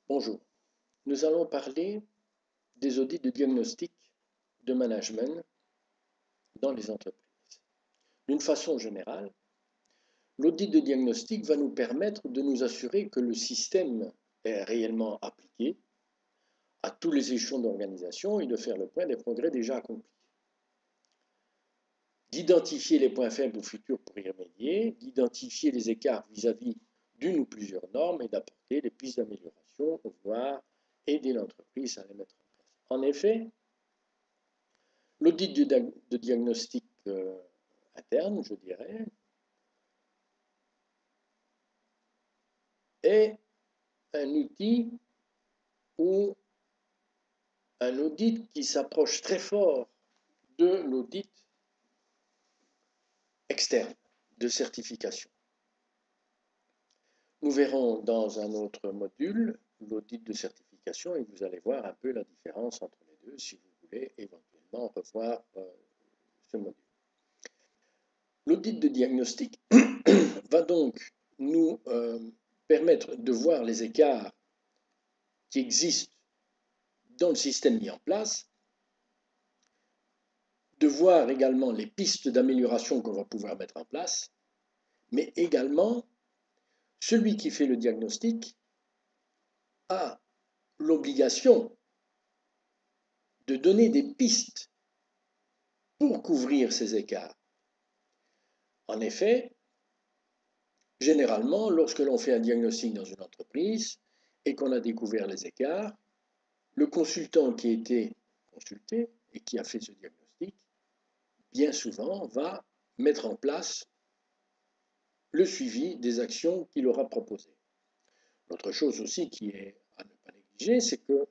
Bonjour, nous allons parler des audits de diagnostic de management dans les entreprises. D'une façon générale, l'audit de diagnostic va nous permettre de nous assurer que le système est réellement appliqué à tous les échelons d'organisation et de faire le point des progrès déjà accomplis. D'identifier les points faibles au futur pour y remédier, d'identifier les écarts vis-à-vis d'une ou plusieurs normes et d'apporter des pistes d'amélioration, voire aider l'entreprise à les mettre en place. En effet, l'audit de diagnostic interne, je dirais, est un outil ou un audit qui s'approche très fort de l'audit externe de certification. Nous verrons dans un autre module l'audit de certification et vous allez voir un peu la différence entre les deux si vous voulez éventuellement revoir ce module. L'audit de diagnostic va donc nous permettre de voir les écarts qui existent dans le système mis en place, de voir également les pistes d'amélioration qu'on va pouvoir mettre en place, mais également celui qui fait le diagnostic a l'obligation de donner des pistes pour couvrir ces écarts. En effet, généralement, lorsque l'on fait un diagnostic dans une entreprise et qu'on a découvert les écarts, le consultant qui a été consulté et qui a fait ce diagnostic, bien souvent, va mettre en place le suivi des actions qu'il aura proposées. L'autre chose aussi qui est à ne pas négliger, c'est que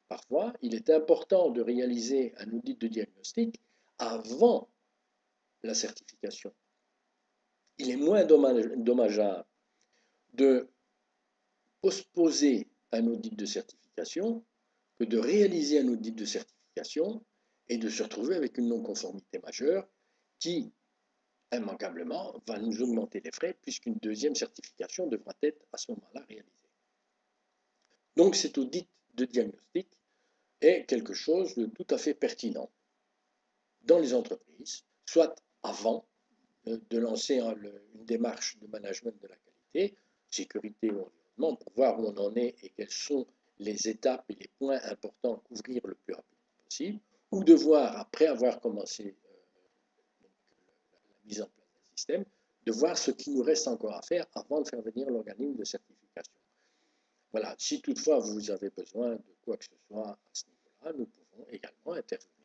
parfois, il est important de réaliser un audit de diagnostic avant la certification. Il est moins dommageable de postposer un audit de certification que de réaliser un audit de certification et de se retrouver avec une non-conformité majeure qui, immanquablement, va nous augmenter les frais puisqu'une deuxième certification devra être à ce moment-là réalisée. Donc cet audit de diagnostic est quelque chose de tout à fait pertinent dans les entreprises, soit avant de lancer une démarche de management de la qualité, sécurité ou environnement, pour voir où on en est et quelles sont les étapes et les points importants à couvrir le plus rapidement possible, ou de voir, après avoir commencé la mise en place d'un système, de voir ce qu'il nous reste encore à faire avant de faire venir l'organisme de certification. Voilà, si toutefois vous avez besoin de quoi que ce soit à ce niveau-là, nous pouvons également intervenir.